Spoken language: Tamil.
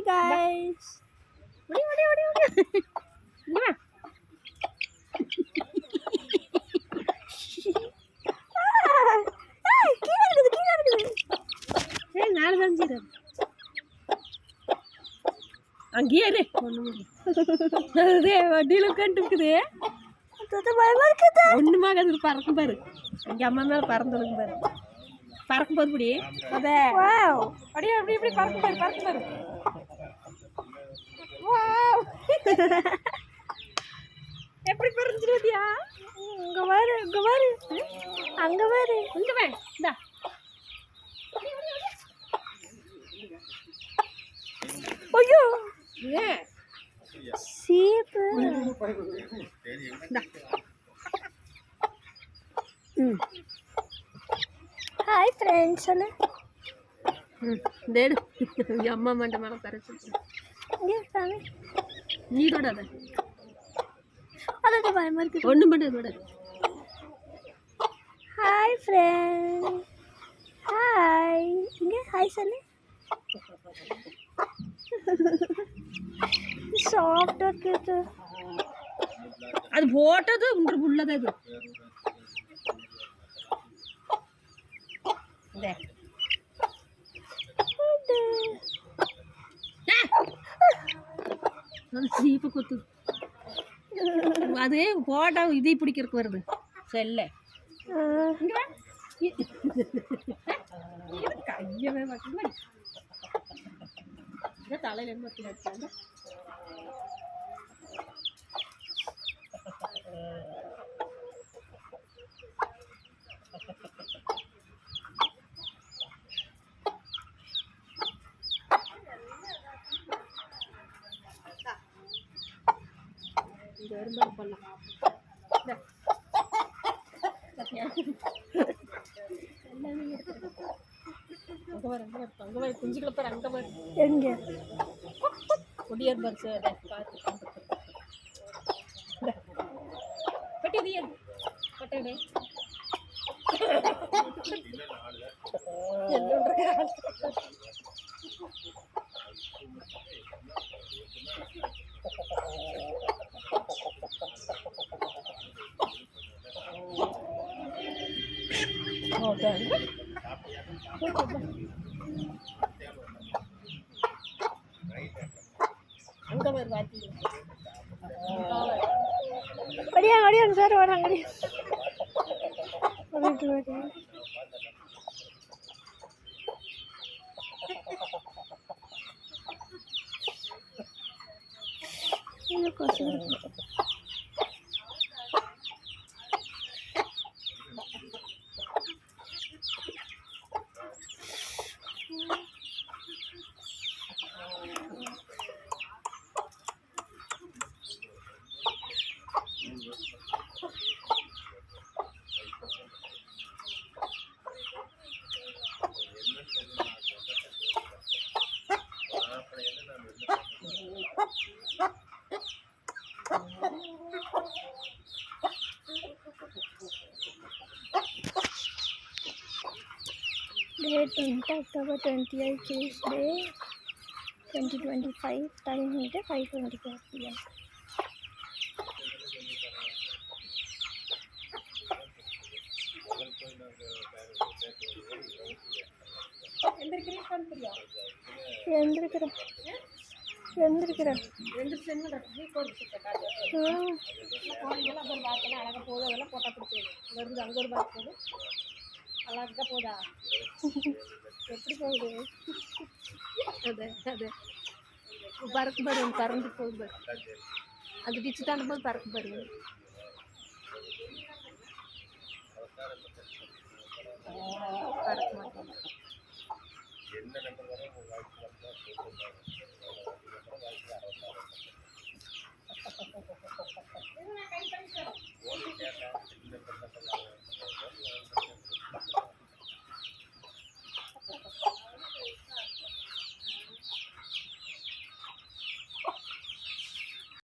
guys. அங்கேயே வண்டியில் உட்காந்துருக்குது. ஒண்ணுமாக அது பறக்கும் பாரு. எங்க அம்மா மேல பறந்துருக்கு பாரு. பறக்கும் போது இப்படி அப்படியே அப்படி இப்படி பறக்கும் பாரு, பறக்கும் பாரு. எப்படி பறந்துருவியா? இங்க பாரு, இங்க பாரு, அங்க பாரு, இங்க வே. இந்தா ஐயோ ஏ சீப்பு. ஹாய் ஃப்ரெண்ட்ஸ் சொல்லு. தேடு அம்மா மண்ட மேலே பறச்சு நீ தொடாத. அதான் பயமா இருக்கு. ஒன்றும் பண்ணது விட. Hi friend, hi. இங்கே ஹாய் சொல்லு. சாஃப்டாக இருக்குது. அது போட்டது உங்க உள்ளதா இது. சீப்பு கொத்து அது போட்டா இதை பிடிக்கிறதுக்கு வருது செல்ல. கையவே மட்டும் தலையில இருந்து வச்சு வச்சாங்க. பண்ணலாம் அங்க வர குஞ்சுகளை பேர் அங்க வர எங்க கொடியார் பரிசு பெட்டியது பட்டே அங்க வர வாத்தி அடியா அடியா சார் வராங்க. Date 20 October 28 Tuesday 2025. Time is 5:24 PM. எந்திருக்கிறேன் அழகா போதும். அதெல்லாம் போட்டா பிடிச்சி வருது. அங்கே ஒரு பாக்கு போகுது. அழகா போதா எப்படி போகுது? அது அது பறக்கு பாரு, பறந்து போகுது பாரு. அது டிச்சு தாண்டும் போது பறக்கு பாரு. பறக்க மாட்டேன்.